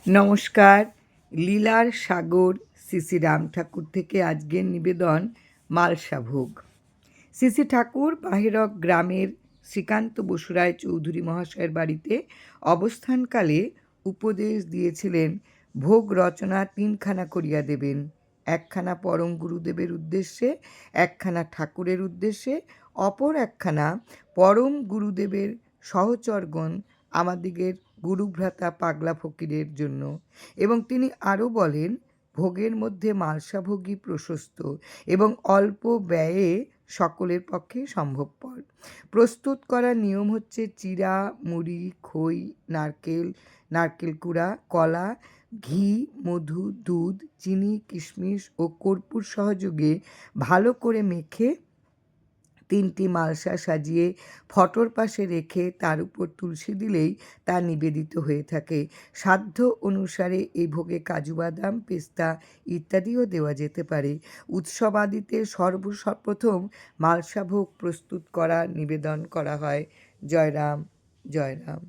নমস্কার। লীলার সাগর শ্রী রাম ঠাকুর থেকে আজকের নিবেদন মালসাভোগ। শ্রী ঠাকুর বাহেরক গ্রামের শ্রীকান্ত বসুরায় চৌধুরী মহাশয়ের বাড়িতে অবস্থানকালে উপদেশ দিয়েছিলেন, ভোগ রচনা তিনখানা করিয়া দেবেন, একখানা পরম গুরুদেবের উদ্দেশ্যে, একখানা ঠাকুরের উদ্দেশ্যে, অপর একখানা পরম গুরুদেবের সহচরগণ আমাদিগের গুরুভ্রাতা পাগলা ফকিরের জন্য। এবং তিনি আরও বলেন, ভোগের মধ্যে মালসাভোগই প্রশস্ত এবং অল্প ব্যয়ে সকলের পক্ষে সম্ভবপর। প্রস্তুত করার নিয়ম হচ্ছে চিড়া, মুড়ি, খই, নারকেল কুড়া, কলা, ঘি, মধু, দুধ, চিনি, কিশমিশ ও কর্পূর সহযোগে ভালো করে মেখে 3টি মালসা সাজিয়ে ফটোর পাশে রেখে তার উপর তুলসী দিলেই তা নিবেদিত হয়ে থাকে। সাধ্য অনুসারে এই ভোগে কাজু বাদাম, পেস্তা ইত্যাদিও দেওয়া যেতে পারে। উৎসবাদিতে সর্বপ্রথম মালসা ভোগ প্রস্তুত করা নিবেদন করা হয়। জয় রাম, জয় রাম।